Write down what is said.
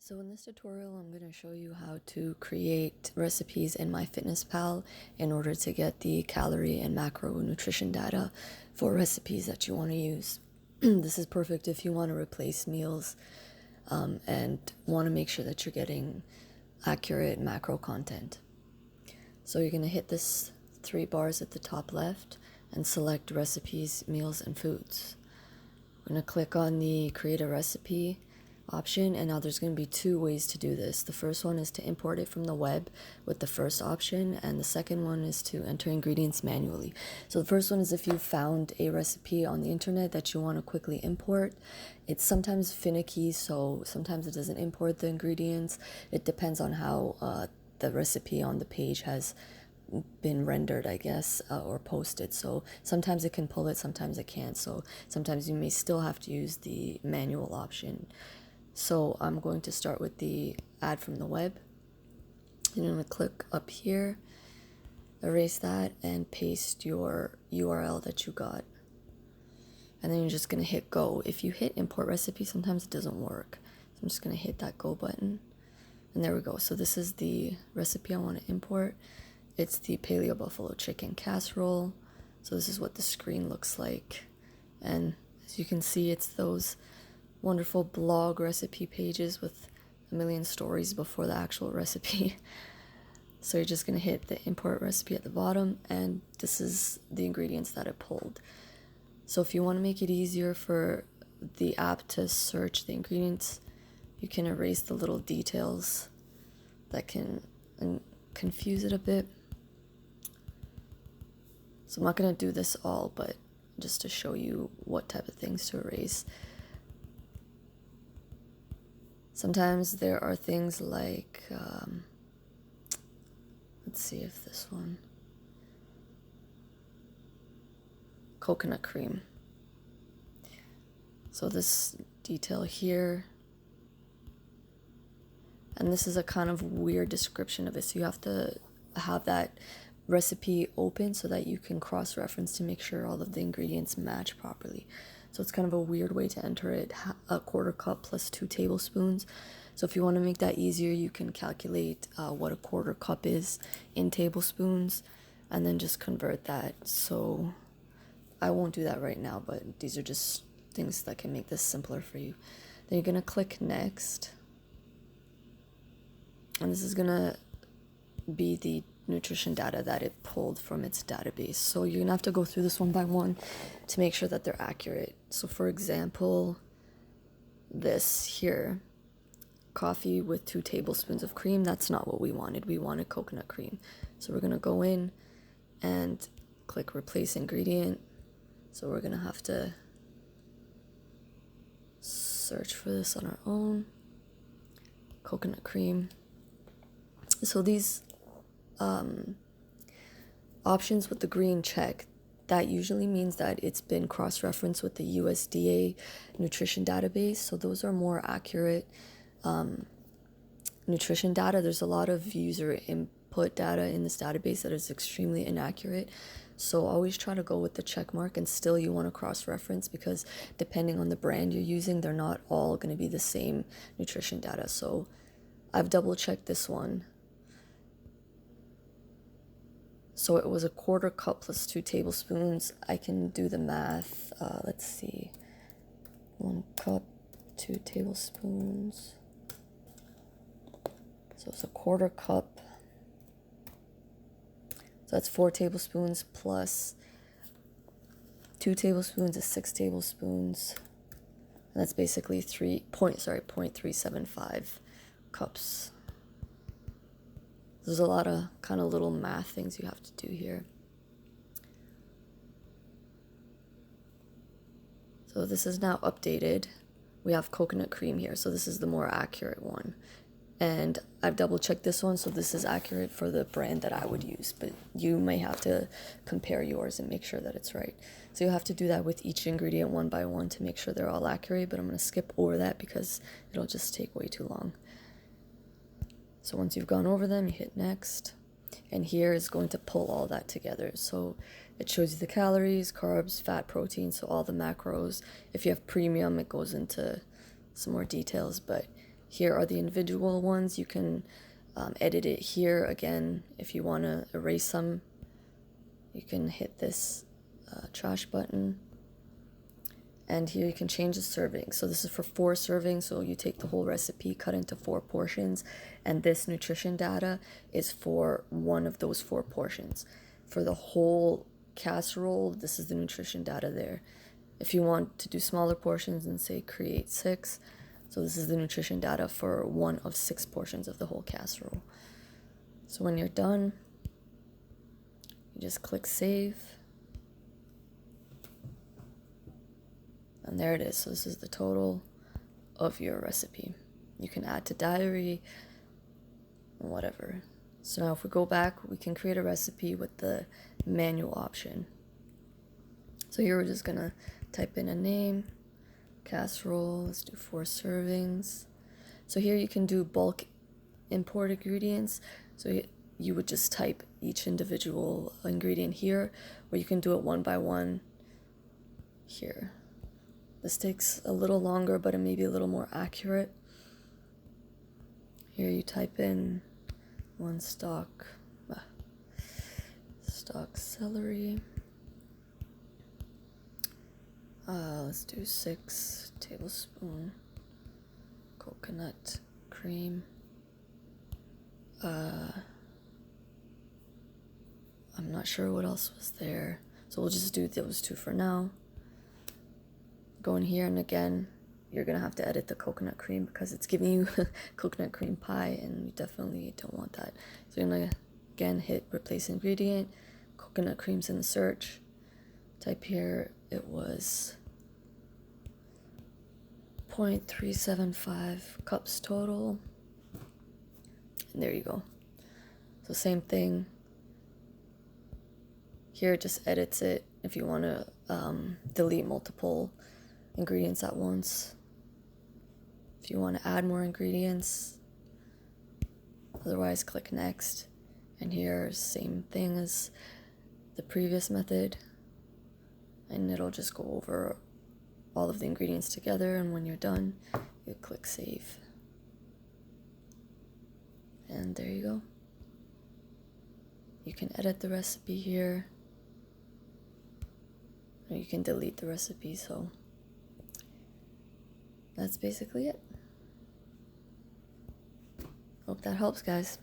So in this tutorial, I'm going to show you how to create recipes in MyFitnessPal in order to get the calorie and macro nutrition data for recipes that you want to use. This is perfect if you want to replace meals and want to make sure that you're getting accurate macro content. So you're going to hit this 3 bars at the top left and select recipes, meals, and foods. We're going to click on the create a recipe option, and now there's going to be 2 ways to do this. The first one is to import it from the web with the first option, and the second one is to enter ingredients manually. So the first one is if you found a recipe on the internet that you want to quickly import. It's sometimes finicky, so sometimes it doesn't import the ingredients. It depends on how the recipe on the page has been rendered, I guess, or posted. So sometimes it can pull it, sometimes it can't. So sometimes you may still have to use the manual option. So I'm going to start with the add from the web. I'm going to click up here, erase that, and paste your URL that you got. And then you're just going to hit go. If you hit import recipe, sometimes it doesn't work. So I'm just going to hit that go button. And there we go. So this is the recipe I want to import. It's the paleo buffalo chicken casserole. So this is what the screen looks like. And as you can see, it's those wonderful blog recipe pages with a million stories before the actual recipe. So you're just going to hit the import recipe at the bottom, and this is the ingredients that it pulled. So if you want to make it easier for the app to search the ingredients, you can erase the little details that can confuse it a bit. So I'm not going to do this all, but just to show you what type of things to erase. Sometimes there are things like, let's see if this one, coconut cream. So this detail here, and this is a kind of weird description of it. So you have to have that recipe open so that you can cross-reference to make sure all of the ingredients match properly. So it's kind of a weird way to enter it, a 1/4 cup plus 2 tablespoons. So if you want to make that easier, you can calculate what a 1/4 cup is in tablespoons and then just convert that. So I won't do that right now, but these are just things that can make this simpler for you. Then you're going to click next. And this is going to be the nutrition data that it pulled from its database. So you're gonna have to go through this one by one to make sure that they're accurate. So for example, this here, coffee with 2 tablespoons of cream, that's not what we wanted. We wanted coconut cream. So we're gonna go in and click replace ingredient. So we're gonna have to search for this on our own. Coconut cream. So these options with the green check, that usually means that it's been cross-referenced with the USDA nutrition database. So those are more accurate nutrition data. There's a lot of user input data in this database that is extremely inaccurate. So always try to go with the check mark, and still you want to cross-reference because depending on the brand you're using, they're not all going to be the same nutrition data. So I've double-checked this one. So it was a 1/4 cup plus 2 tablespoons. I can do the math. Let's see. 1 cup, 2 tablespoons. So it's a 1/4 cup. So that's 4 tablespoons plus 2 tablespoons is 6 tablespoons. And that's basically 0.375 cups. There's a lot of kind of little math things you have to do here. So this is now updated. We have coconut cream here, so this is the more accurate one. And I've double checked this one, so this is accurate for the brand that I would use, but you may have to compare yours and make sure that it's right. So you'll have to do that with each ingredient one by one to make sure they're all accurate, but I'm going to skip over that because it'll just take way too long. So once you've gone over them, you hit next, and here is going to pull all that together. So it shows you the calories, carbs, fat, protein, so all the macros. If you have premium, it goes into some more details, but Here are the individual ones. You can edit it here. Again, if you want to erase some, you can hit this trash button. And here you can change the serving. So this is for 4 servings. So you take the whole recipe, cut into 4 portions. And this nutrition data is for one of those 4 portions. For the whole casserole, this is the nutrition data there. If you want to do smaller portions and say create 6, so this is the nutrition data for one of 6 portions of the whole casserole. So when you're done, you just click save. And there it is. So this is the total of your recipe. You can add to diary, whatever. So now if we go back, we can create a recipe with the manual option. So here we're just gonna type in a name, casserole, let's do 4 servings. So here you can do bulk import ingredients. So you would just type each individual ingredient here, or you can do it one by one here. This takes a little longer, but it may be a little more accurate. Here you type in 1 stock celery. Let's do 6 tablespoon coconut cream. I'm not sure what else was there, so we'll just do those 2 for now. Go in here, and again, you're gonna have to edit the coconut cream because it's giving you coconut cream pie, and you definitely don't want that. So you're gonna again hit replace ingredient, coconut cream's in the search, type here, it was 0.375 cups total, and there you go. So same thing here, it just edits it if you want to delete multiple ingredients at once. If you want to add more ingredients, otherwise click next. And here, same thing as the previous method, and it'll just go over all of the ingredients together, and when you're done, you click save. And there you go. You can edit the recipe here, or you can delete the recipe. So that's basically it. Hope that helps, guys.